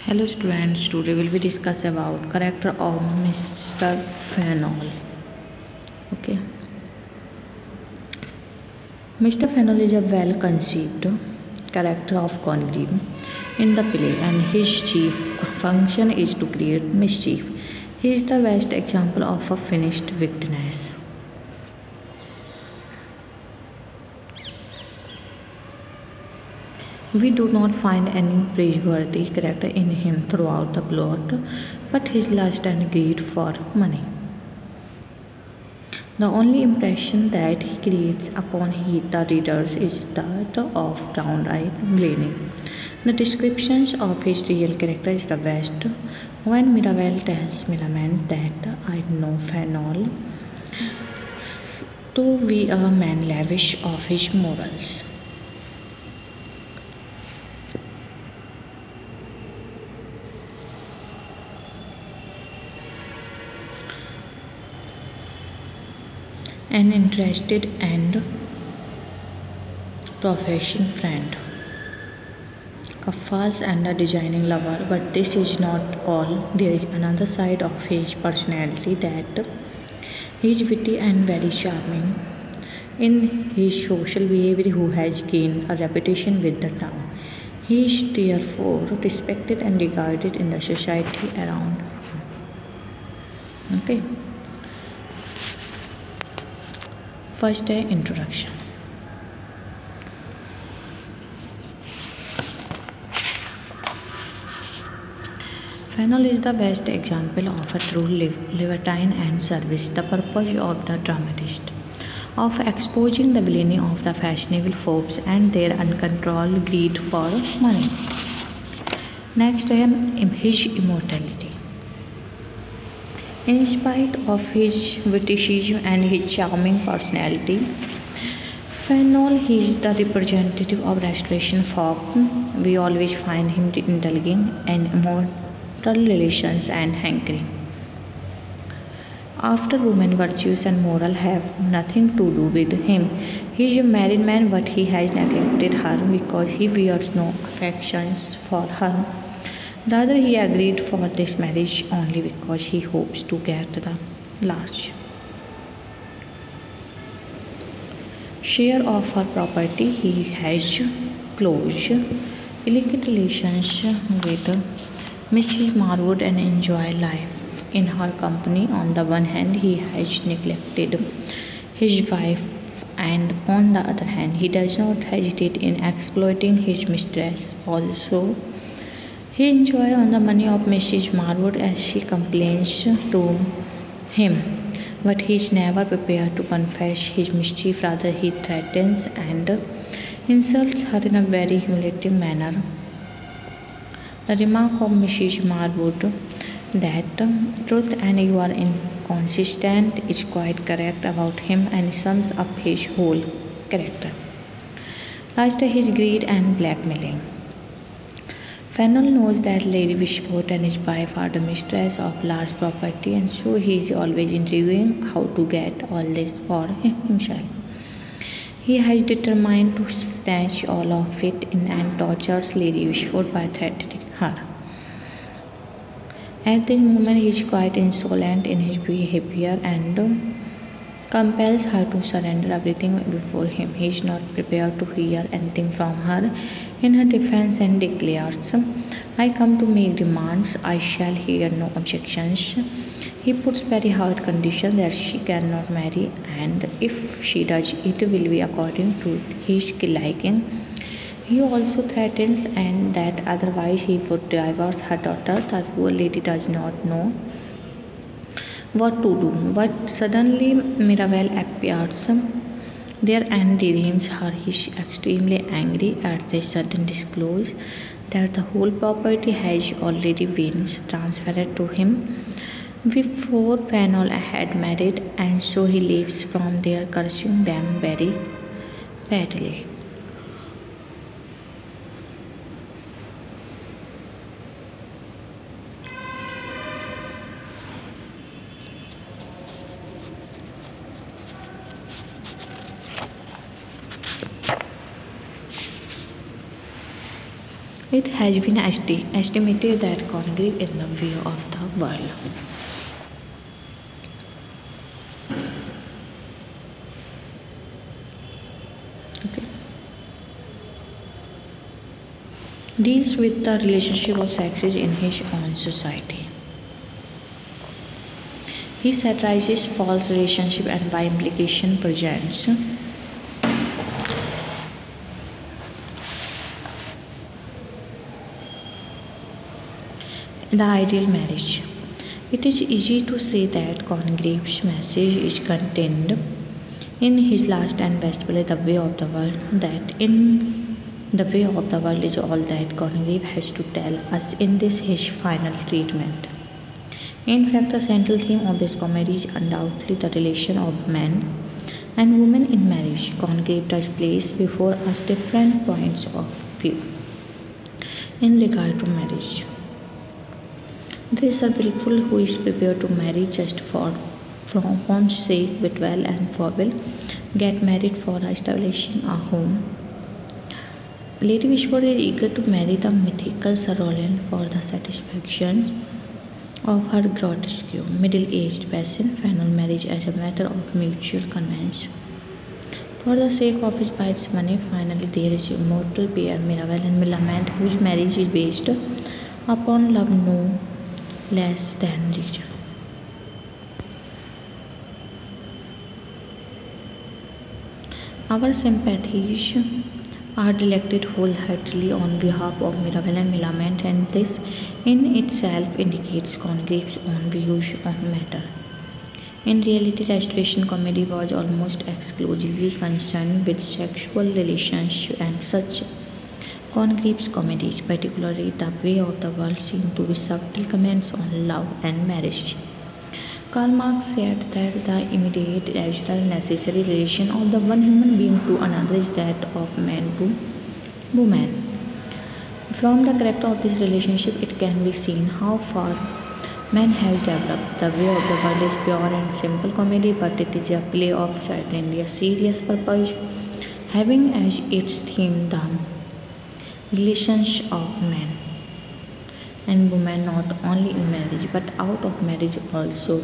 Hello students, today will be discuss about character of Mr. Fennel. Okay. Mr. Fennel is a well-conceived character of Congreve in the play, and his chief function is to create mischief. He is the best example of a finished wickedness. We do not find any praiseworthy character in him throughout the plot, but his lust and greed for money. The only impression that he creates upon the readers is that of downright villainy. The descriptions of his real character is the best. When Mirabel tells Millamant that I know Fennel to be a man lavish of his morals. An interested and professional friend, a false and a designing lover, but this is not all. There is another side of his personality that he is witty and very charming in his social behavior, who has gained a reputation with the town. He is therefore respected and regarded in the society around him. Okay. First, introduction. Fennel is the best example of a true libertine and service. The purpose of the dramatist of exposing the villainy of the fashionable folks and their uncontrolled greed for money. Next, his immortality. In spite of his witticism and his charming personality, Fennel is the representative of restoration folk. We always find him indulging in immortal relations and hankering after women. Virtues and moral have nothing to do with him. He is a married man, but he has neglected her because he bears no affections for her. Rather, he agreed for this marriage only because he hopes to get the large share of her property. He has close, illicit relations with Mrs. Marwood and enjoy life in her company. On the one hand, he has neglected his wife, and on the other hand, he does not hesitate in exploiting his mistress. Also, he enjoys on the money of Mrs. Marwood as she complains to him, but he is never prepared to confess his mischief. Rather, he threatens and insults her in a very humiliating manner. The remark of Mrs. Marwood that truth and you are inconsistent is quite correct about him and sums up his whole character. Last, his greed and blackmailing. Fennel knows that Lady Wishfort and his wife are the mistress of large property, and so he is always intriguing how to get all this for himself. He has determined to snatch all of it in and tortures Lady Wishfort by threatening her. At this moment, he is quite insolent in his behavior and compels her to surrender everything before him. He is not prepared to hear anything from her in her defense and declares, I come to make demands, I shall hear no objections. He puts very hard conditions that she cannot marry, and if she does, it will be according to his liking. He also threatens and that otherwise he would divorce her daughter. The poor lady does not know what to do, but suddenly Mirabel appears there and redeems her. He is extremely angry at this sudden disclosure that the whole property has already been transferred to him before Fennel had married, and so he leaves from there cursing them very badly. It has been estimated that concrete is the way of the world. Okay. Deals with the relationship of sexes in his own society. He satirizes false relationship and by implication presents the ideal marriage. It is easy to say that Congreve's message is contained in his last and best play, The Way of the World, that in The Way of the World is all that Congreve has to tell us in this his final treatment. In fact, the central theme of this comedy is undoubtedly the relation of men and women in marriage. Congreve does place before us different points of view in regard to marriage. There is a willful who is prepared to marry just for from home's sake, but well and for will get married for establishing a home. Lady Wishford is eager to marry the mythical Sir Roland for the satisfaction of her grotesque, middle-aged peasant, final marriage as a matter of mutual convenience. For the sake of his wife's money, finally there is immortal pair Mirabell and Millamant, whose marriage is based upon love no less than reason. Our sympathies are directed wholeheartedly on behalf of Mirabell and Millamant, and this in itself indicates Congreve's own views on matter. In reality, restoration comedy was almost exclusively concerned with sexual relations, and such Congreve's comedies, particularly The Way of the World, seem to be subtle comments on love and marriage. Karl Marx said that the immediate, natural, necessary relation of the one human being to another is that of man to woman. From the character of this relationship, it can be seen how far man has developed. The Way of the World is pure and simple comedy, but it is a play of certainly a serious purpose, having as its theme the relations of man and woman, not only in marriage but out of marriage also.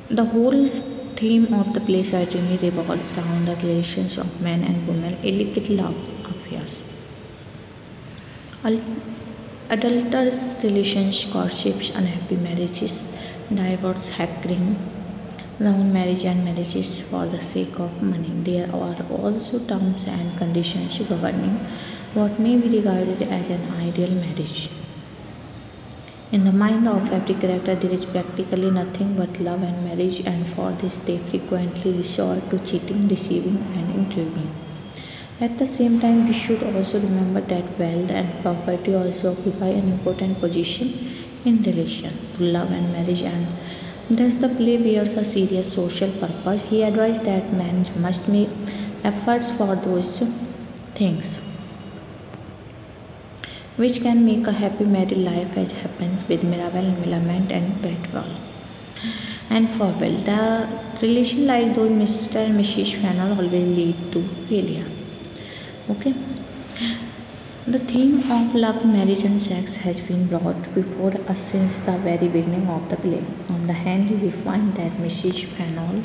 The whole theme of the play certainly revolves around the relations of man and woman, illicit love affairs, adulterous relations, courtships, unhappy marriages, divorce, hankering around marriage and marriages for the sake of money. There are also terms and conditions governing what may be regarded as an ideal marriage. In the mind of every character, there is practically nothing but love and marriage, and for this they frequently resort to cheating, deceiving, and intriguing. At the same time, we should also remember that wealth and property also occupy an important position in relation to love and marriage, and thus the play bears a serious social purpose. He advised that men must make efforts for those things which can make a happy married life, as happens with Mirabell and Millamant and Betwell and Fowell. The relation like those Mr. and Mrs. Fennel always lead to failure. Okay. The theme of love, marriage, and sex has been brought before us since the very beginning of the play. On the hand, we find that Mrs. Fennel,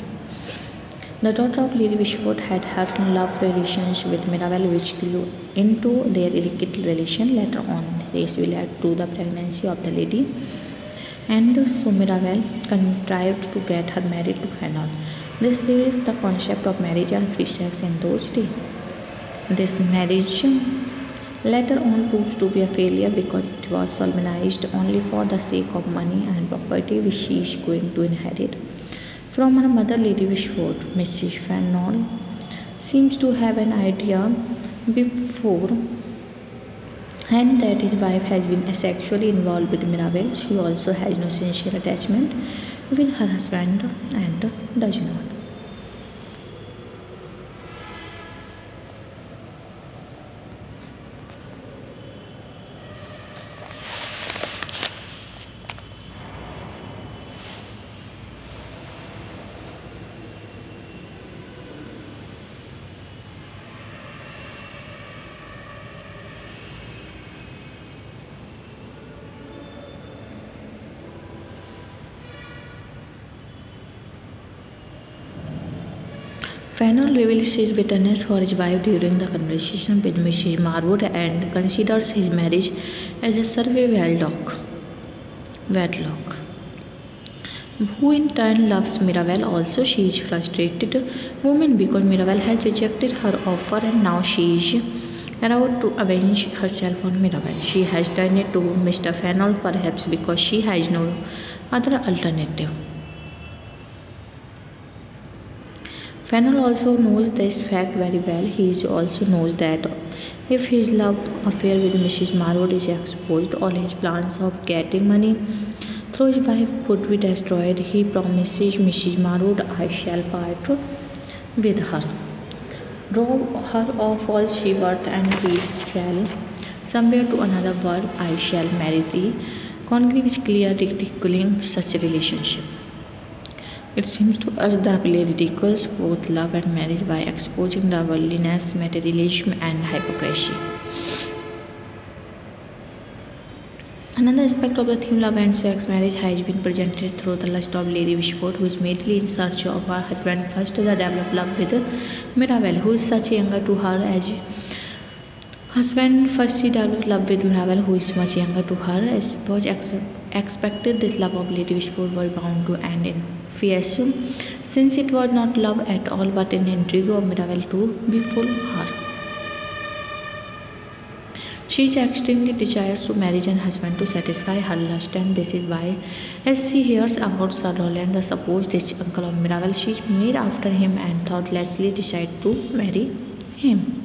the daughter of Lady Wishford, had her love relations with Mirabell, which grew into their illicit relation. Later on, this will add to the pregnancy of the lady, and so Mirabell contrived to get her married to Fennel. This is the concept of marriage and free sex in those days. This marriage later on proves to be a failure because it was solemnized only for the sake of money and property which she is going to inherit from her mother, Lady Wishford. Mrs. Fennel seems to have an idea before and that his wife has been sexually involved with Mirabell. She also has no sincere attachment with her husband and does not. Fennel reveals his bitterness for his wife during the conversation with Mrs. Marwood and considers his marriage as a wedlock, who in turn loves Mirabel. Also, she is frustrated woman because Mirabel has rejected her offer and now she is about to avenge herself on Mirabel. She has turned it to Mr. Fennel, perhaps because she has no other alternative. Fennel also knows this fact very well. He also knows that if his love affair with Mrs. Marwood is exposed, all his plans of getting money through his wife would be destroyed. He promises Mrs. Marwood, I shall part with her, rob her of all she worth, and we shall somewhere to another world. I shall marry thee. Congreve is clear ridiculing such a relationship. It seems to us the play ridicules both love and marriage by exposing the worldliness, materialism, and hypocrisy. Another aspect of the theme love and sex marriage has been presented through the lust of Lady Wishford, who is madly in search of her husband. First, the developed love with Mirabel, who is much younger to her as husband. First, she developed love with Mirabel, who is much younger to her. As was expected, this love of Lady Wishford was bound to end in fiasco, since it was not love at all but an intrigue of Mirabel to befool her. She extremely desires to marry an husband to satisfy her lust, and this is why, as she hears about Sir Roland, the supposed rich uncle of Mirabel, she is made after him and thoughtlessly decides to marry him.